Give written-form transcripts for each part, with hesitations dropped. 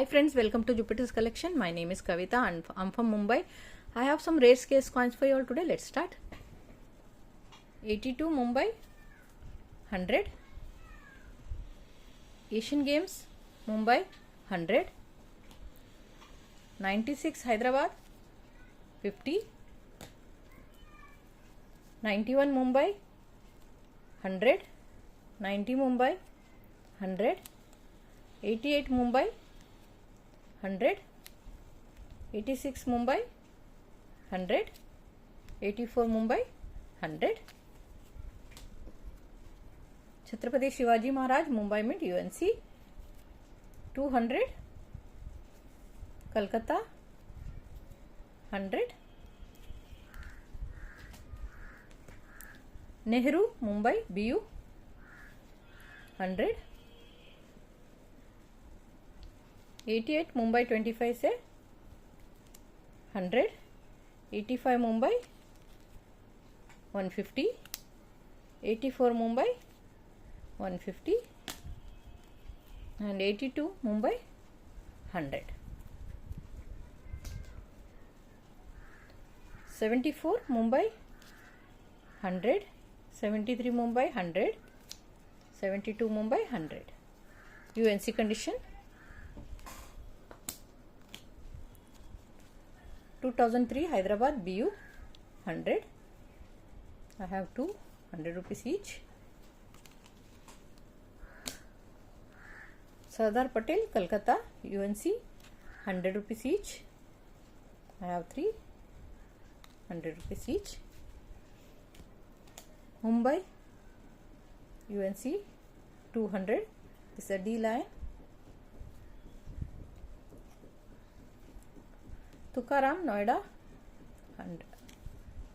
Hi friends, welcome to Jupiter's collection. My name is Kavita and I'm from Mumbai. I have some rare case coins for you all today. Let's start. 82 Mumbai, 100. Asian Games, Mumbai, 100. 96 Hyderabad, 50. 91 Mumbai, 100. 90 Mumbai, 100. 88 Mumbai, 100. 86 Mumbai, 100. 84 Mumbai, 100. Chhatrapati Shivaji Maharaj, Mumbai Mint, UNC, 200. Kolkata, 100. Nehru, Mumbai, BU, 100. 88 Mumbai 25 से 100. 85 Mumbai 150. 84 Mumbai 150 and 82 Mumbai 100. 74 Mumbai 100. 73 Mumbai 100. 72 Mumbai 100. UNC condition. 2003 Hyderabad BU 100. I have two 100 rupees each. Sardar Patel Kolkata UNC 100 rupees each. I have three 100 rupees each. Mumbai UNC 200. This is a D line. Tukaram Noida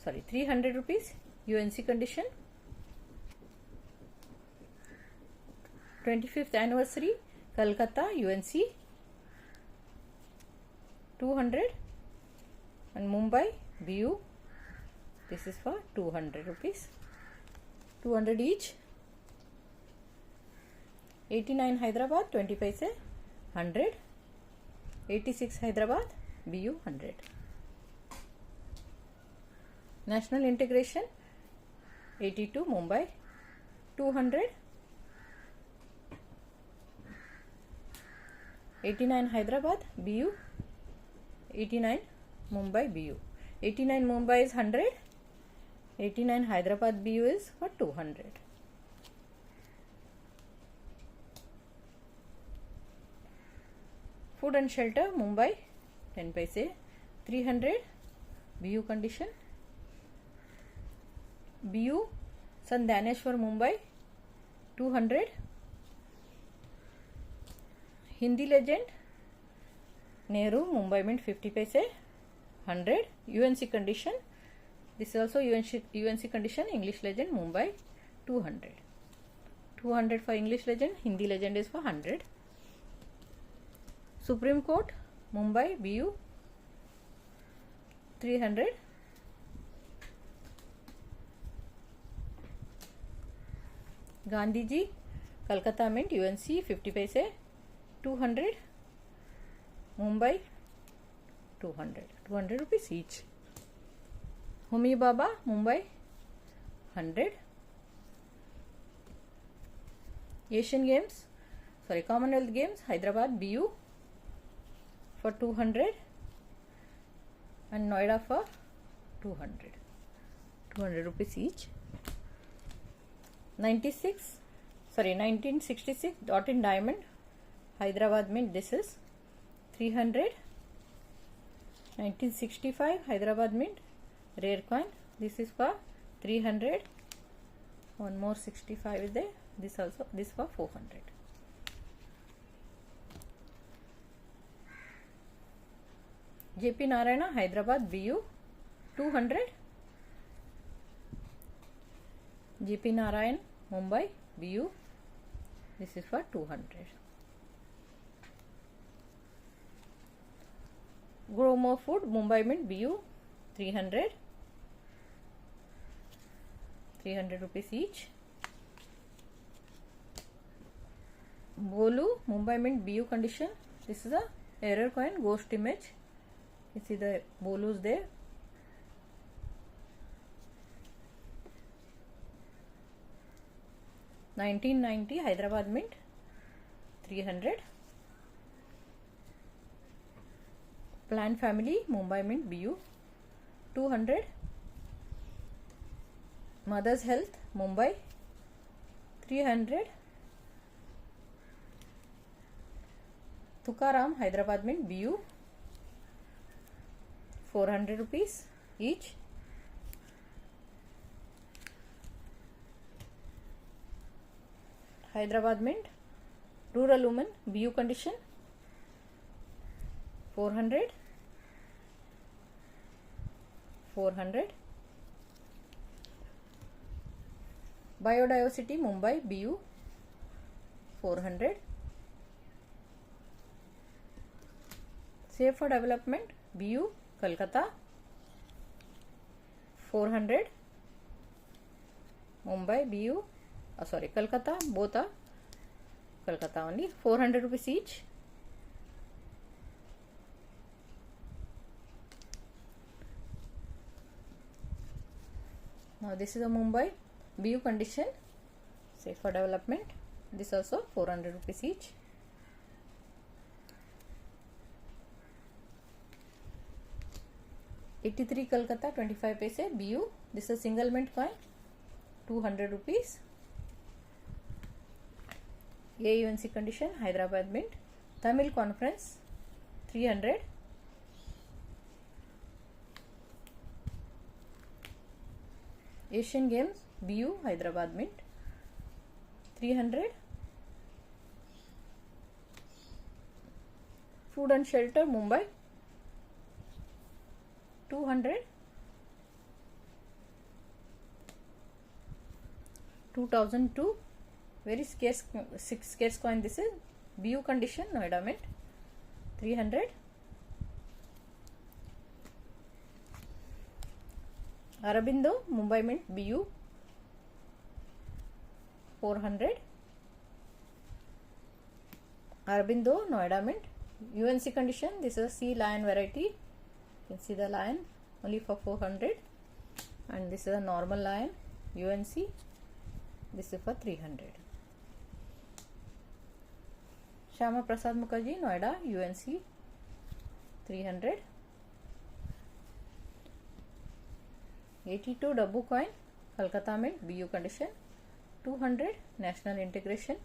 300 rupees UNC condition. 25th anniversary Kolkata UNC 200 and Mumbai BU, this is for 200 rupees, 200 each. 89 Hyderabad 20 paise 100. 86 Hyderabad BU 100. National Integration 82 Mumbai 200. 89 Hyderabad BU. 89 Mumbai BU. 89 Mumbai is 100. 89 Hyderabad BU is for 200. Food and Shelter Mumbai 10 paise 300. BU condition. BU Sant Dhaneshwar Mumbai 200. Hindi Legend Nehru Mumbai Mint 50 paise 100. UNC condition. This is also UNC condition. English Legend Mumbai 200. 200 for English Legend. Hindi Legend is for 100. Supreme Court Mumbai BU 300. Gandhiji Kolkata Mint UNC 50 paise 200. Mumbai 200 rupees each. Homi Baba Mumbai 100. Commonwealth Games Hyderabad BU for 200 and Noida for 200 rupees each. 1966 Dot in Diamond Hyderabad Mint, this is 300. 1965 Hyderabad Mint rare coin, this is for 300. One more 65 is there, this for 400. JP Narayana Hyderabad BU 200. JP Narayan Mumbai BU, this is for 200. Gromo Food Mumbai Mint BU 300. 300 rupees each. Bolu Mumbai Mint BU condition This is a error coin, ghost image. You see the bolus there. $19.90 Hyderabad Mint, 300. Plant Family Mumbai Mint BU, 200. Mother's Health Mumbai, 300. Tukaram Hyderabad Mint BU, 400 rupees each. Hyderabad Mint Rural Woman BU condition, 400. 400. Biodiversity Mumbai BU, 400. Save for Development BU Kolkata, 400. Mumbai BU, sorry, Kolkata, both are Kolkata only, 400 rupees each. Now this is a Mumbai BU condition, Safe for Development. This also 400 rupees each. '83 Kolkata 25 paise BU. This is a single mint coin, 200 rupees. AUNC condition Hyderabad Mint. Tamil Conference 300. Asian Games BU Hyderabad Mint, 300. Food and Shelter Mumbai, 200. 2002 very scarce coin. This is BU condition Noida Mint, 300. Aurobindo Mumbai Mint BU, 400. Aurobindo Noida Mint UNC condition. This is a sea lion variety. You can see the lion only for 400, and this is a normal lion UNC. This is for 300. Shama Prasad Mukherjee Noida UNC, 300. 82 Dabbu coin Kolkata Mint BU condition, 200. National Integration.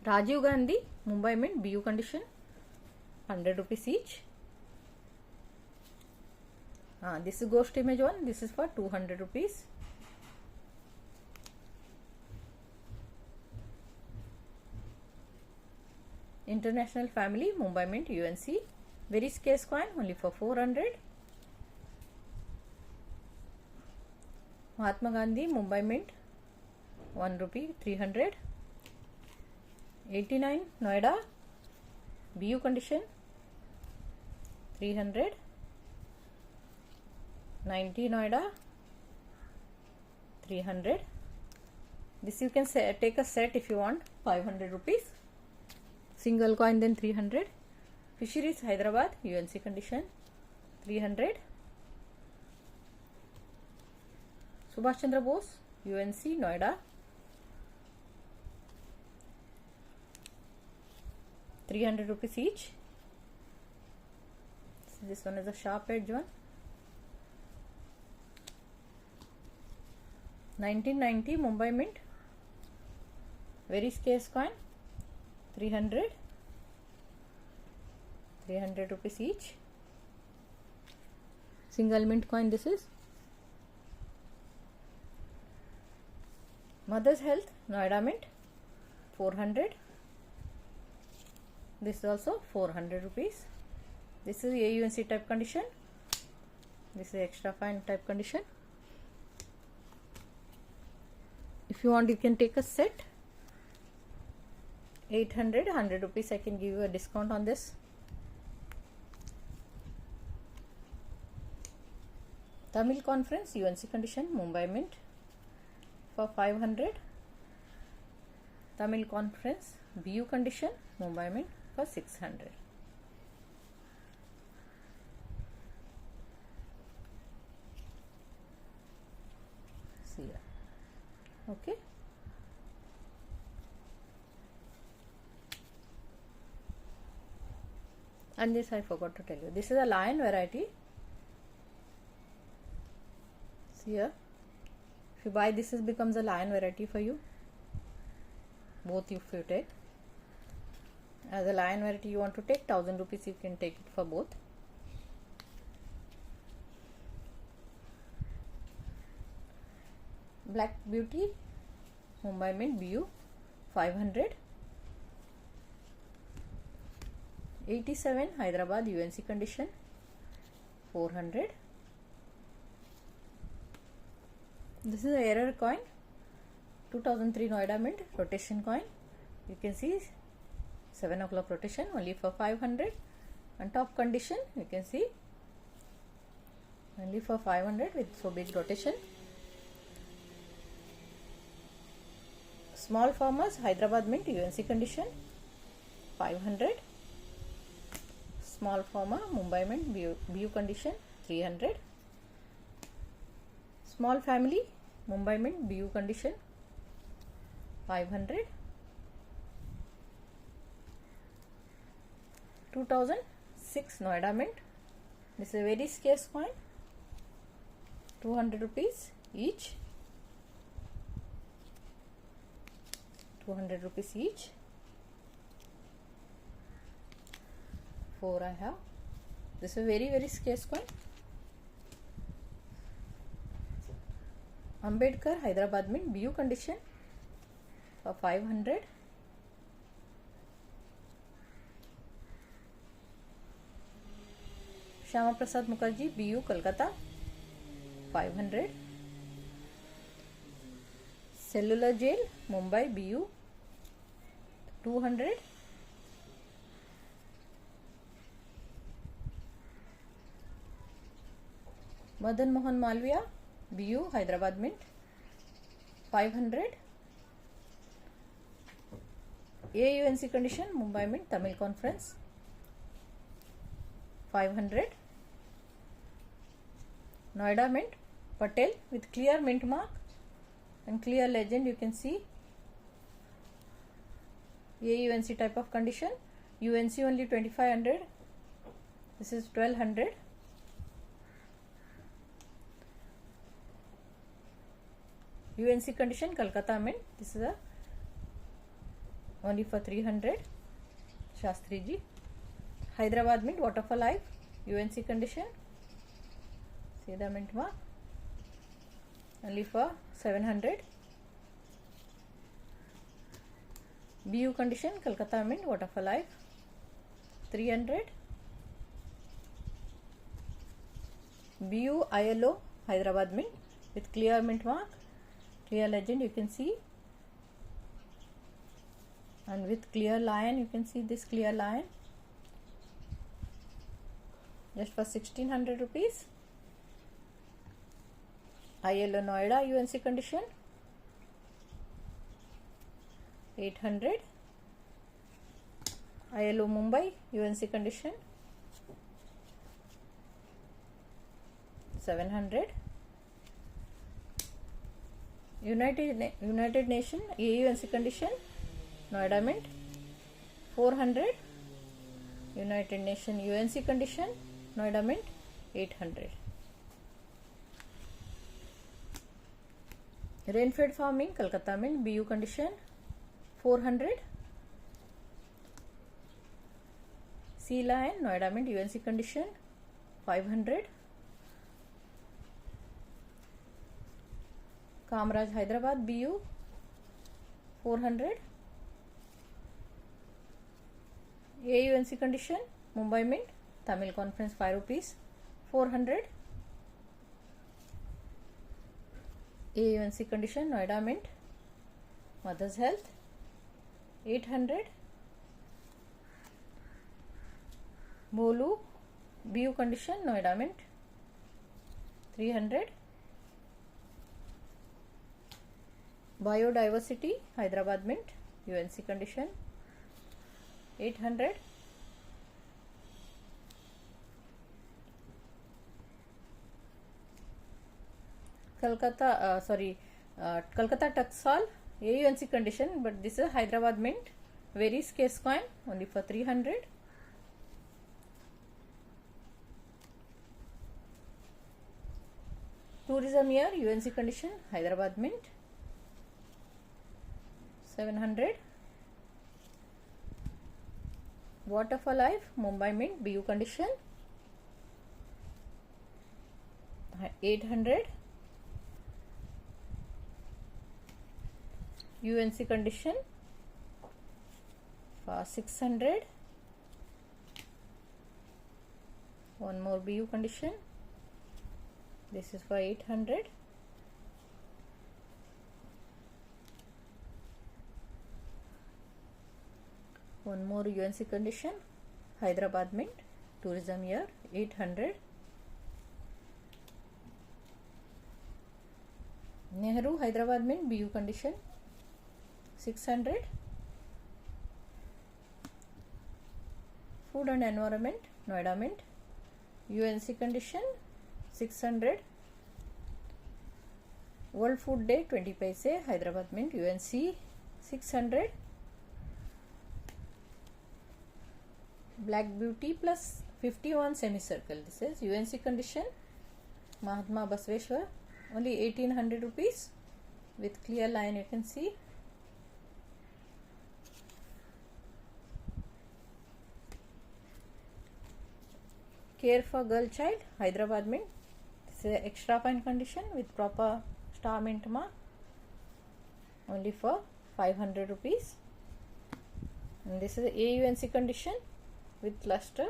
Rajiv Gandhi Mumbai Mint BU condition, 100 rupees each. This is ghost image one. This is for 200 rupees. International Family Mumbai Mint UNC, very scarce coin, only for 400. Mahatma Gandhi Mumbai Mint, 1 rupee, 300. 89 Noida BU condition, 300. 90 Noida, 300. This you can take a set if you want, 500 rupees. Single coin then 300. Fisheries Hyderabad UNC condition, 300. Subhash Chandra Bose UNC Noida, 300 rupees each. So this one is a sharp edge one. 1990 Mumbai Mint, very scarce coin, 300. 300 rupees each. Single mint coin this is. Mother's Health Noida Mint, 400. This is also 400 rupees. This is AUNC type condition. This is extra fine type condition. If you want, you can take a set. 800, 100 rupees. I can give you a discount on this. Tamil Conference UNC condition Mumbai Mint for 500. Tamil conference BU condition Mumbai mint for 600. See here. Okay. And this I forgot to tell you. This is a lion variety. See here. If you buy this, it becomes a lion variety for you. Both if you take. As a lion variety you want to take 1000 rupees, you can take it for both. Black Beauty Mumbai Mint BU 500. 87 Hyderabad UNC condition 400. This is a error coin, 2003 Noida Mint rotation coin. You can see 7 o'clock rotation only for 500, and top condition you can see only for 500 with so big rotation. Small farmers Hyderabad Mint UNC condition 500. Small farmer Mumbai Mint BU condition 300. Small family Mumbai Mint BU condition 500. 2006 Noida Mint. This is a very scarce coin. 200 rupees each. 200 rupees each. 4 I have. This is a very scarce coin. Ambedkar Hyderabad Mint BU condition for 500. Shyama Prasad Mukherjee BU Kolkata 500. Cellular Jail Mumbai BU 200. Madan Mohan Malviya BU Hyderabad Mint 500. AUNC condition Mumbai Mint Tamil Conference 500. Noida Mint Patel with clear mint mark and clear legend, you can see AUNC type of condition. UNC only 2500. This is 1200. UNC condition Kolkata Mint. This is a only for 300. Shastri ji. Hyderabad Mint Waterfall Life UNC condition. See the mint mark. Only for 700. BU condition Kolkata Mint Waterfall Life 300. BU ILO Hyderabad Mint with clear mint mark, clear legend, you can see, and with clear lion, you can see this clear lion, just for 1600 rupees. ILO Noida UNC condition 800. ILO Mumbai UNC condition 700. United Nation AUNC condition Noida Mint 400. United Nation UNC condition Noida Mint 800. Rainfed farming Kolkata Mint BU condition 400. Sea Lion Noida Mint UNC condition 500. Kamraj Hyderabad BU 400. AUNC condition Mumbai Mint Tamil Conference 5 rupees 400. AUNC condition Noida Mint Mother's Health 800. Bolu BU condition Noida Mint 300. Biodiversity Hyderabad Mint UNC condition 800. Kolkata Taxol AUNC condition, but this is Hyderabad Mint, very scarce coin, only for 300. Tourism year UNC condition Hyderabad Mint 700. Water for Life Mumbai Mint BU condition 800. UNC condition for 600. One more BU condition, this is for 800. One more UNC condition Hyderabad Mint tourism year 800. Nehru Hyderabad Mint BU condition 600. Food and Environment Noida Mint UNC condition 600. World Food Day 20 paise Hyderabad Mint UNC 600. Black Beauty plus 51 semicircle, this is UNC condition Mahatma Basveshwar, only 1800 rupees with clear line, you can see. Care for Girl Child Hyderabad Mint, this is extra fine condition with proper star mint mark, only for 500 rupees. And this is AUNC condition with luster,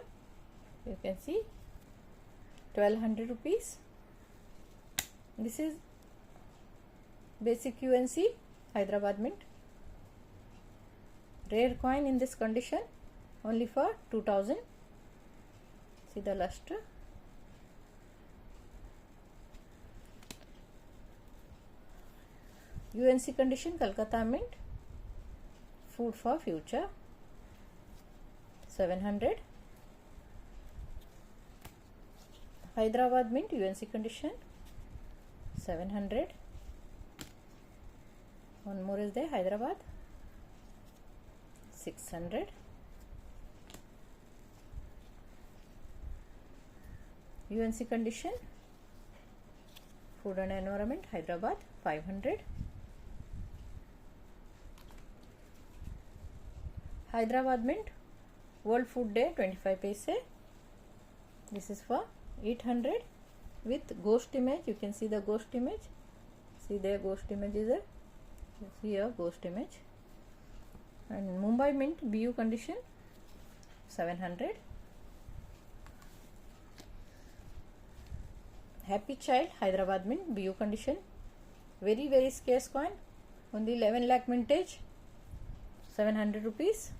you can see 1200 rupees. This is basic UNC Hyderabad Mint, rare coin in this condition, only for 2000. See the luster. UNC condition Kolkata Mint Food for Future 700. Hyderabad Mint UNC condition 700. One more is there, Hyderabad 600. UNC condition Food and Environment Hyderabad 500. Hyderabad Mint World Food Day 25 paise, this is for 800 with ghost image, you can see the ghost image, see there ghost image is there, you see a ghost image. And Mumbai Mint BU condition 700. Happy Child Hyderabad Mint BU condition, very scarce coin, only 11 lakh mintage, 700 rupees.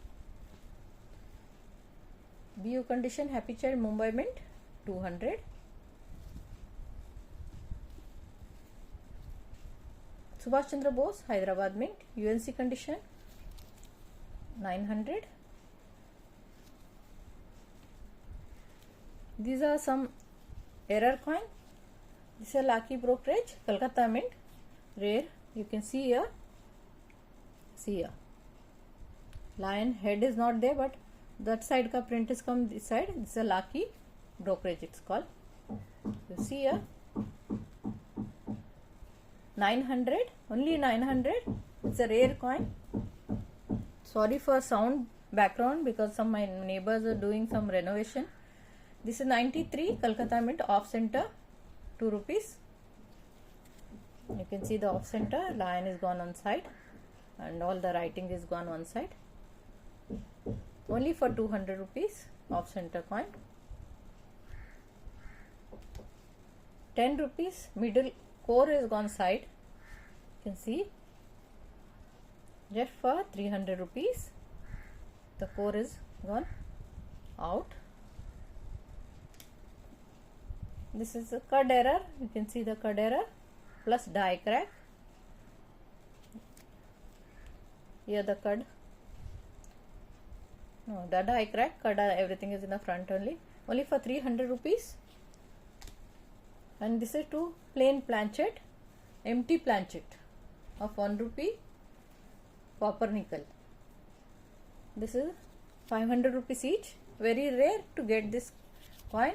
BU condition Happy Child Mumbai Mint 200. Subhash Chandra Bose Hyderabad Mint UNC condition 900. These are some error coin. This is a Lucky Brokerage Kolkata Mint, rare, you can see here, lion head is not there, but that side ka print is come this side. This is a Lucky Brokerage, it's called, you see here 900, only 900. It's a rare coin. Sorry for sound background because some my neighbors are doing some renovation. This is 93 Kolkata Mint off center 2 rupees. You can see the off center, lion is gone on side and all the writing is gone one side, only for 200 rupees off center coin. 10 rupees middle core is gone side, you can see, just for 300 rupees the core is gone out. This is a cud error, you can see the cud error plus die crack. Here the card. No, dada I crack, card everything is in the front only. Only for 300 rupees. And this is two plain planchet, empty planchet of 1 rupee, copper nickel. This is 500 rupees each. Very rare to get this coin.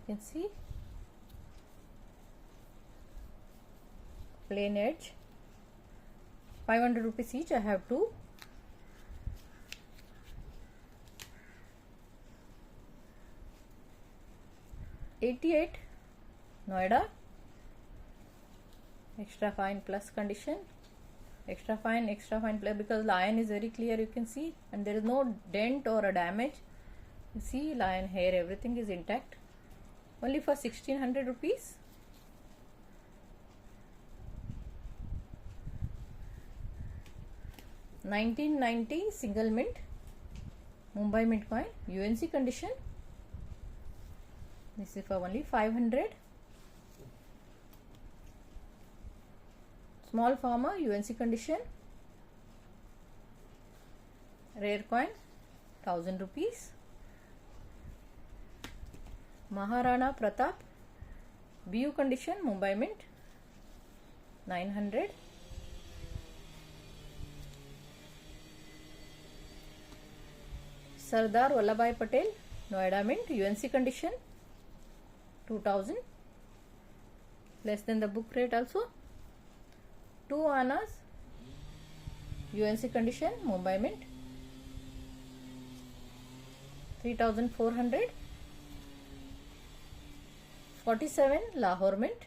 You can see plain edge. 500 rupees each. I have two. '88 Noida, extra fine plus condition, extra fine plus, because lion is very clear, you can see, and there is no dent or a damage. You see lion hair, everything is intact. Only for 1600 rupees. $1990 single mint, Mumbai mint coin, UNC condition. This is for only 500. Small farmer, UNC condition, rare coin, 1000 rupees. Maharana Pratap, BU condition, Mumbai mint, 900. Sardar Vallabhbhai Patel, Noida mint, UNC condition, 2000. Less than the book rate also. 2 annas, UNC condition, Mumbai mint, 3400. 47 Lahore mint,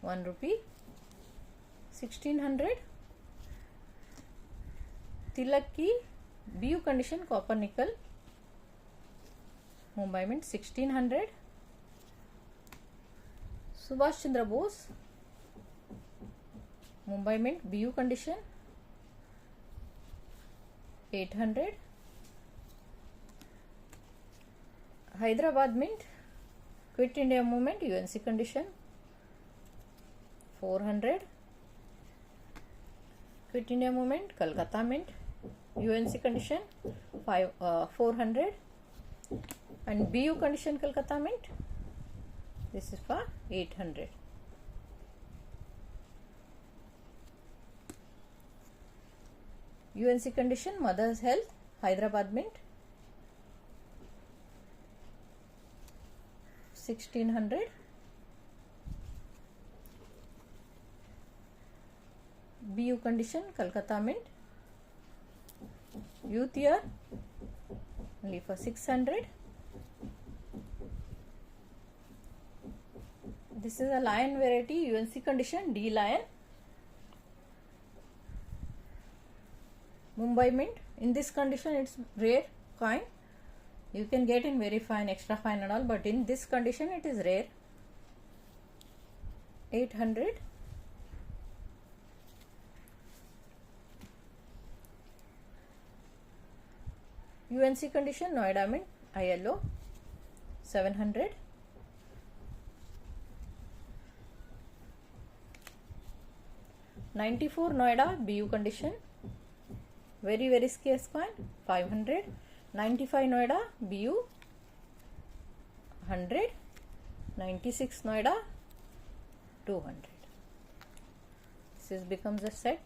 1 rupee, 1600. Tilak ki BU condition, copper nickel, Mumbai mint, 1600. Subhash Chandra Bose, Mumbai mint, BU condition, 800. Hyderabad mint, Quit India movement, UNC condition, 400. Quit India movement, Kolkata mint, UNC condition, 400. And BU condition, Kolkata mint, this is for 800. UNC condition, Mother's Health, Hyderabad mint, 1600. BU condition, Kolkata mint, youth year, only for 600. This is a lion variety, UNC condition, D lion, Mumbai mint. In this condition it's rare coin. You can get in very fine, extra fine and all, but in this condition it is rare. 800. UNC condition, Noida mint, ILO, 700. '94 Noida, BU condition, very scarce coin, 500. 95 Noida, BU, 100. 96 Noida, 200. This becomes a set.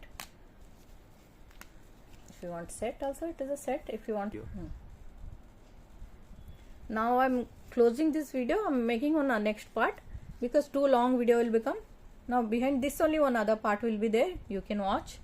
If you want set also, it is a set. If you want. Now I am closing this video. I am making on a next part because too long video will become. Now behind this only one other part will be there. You can watch.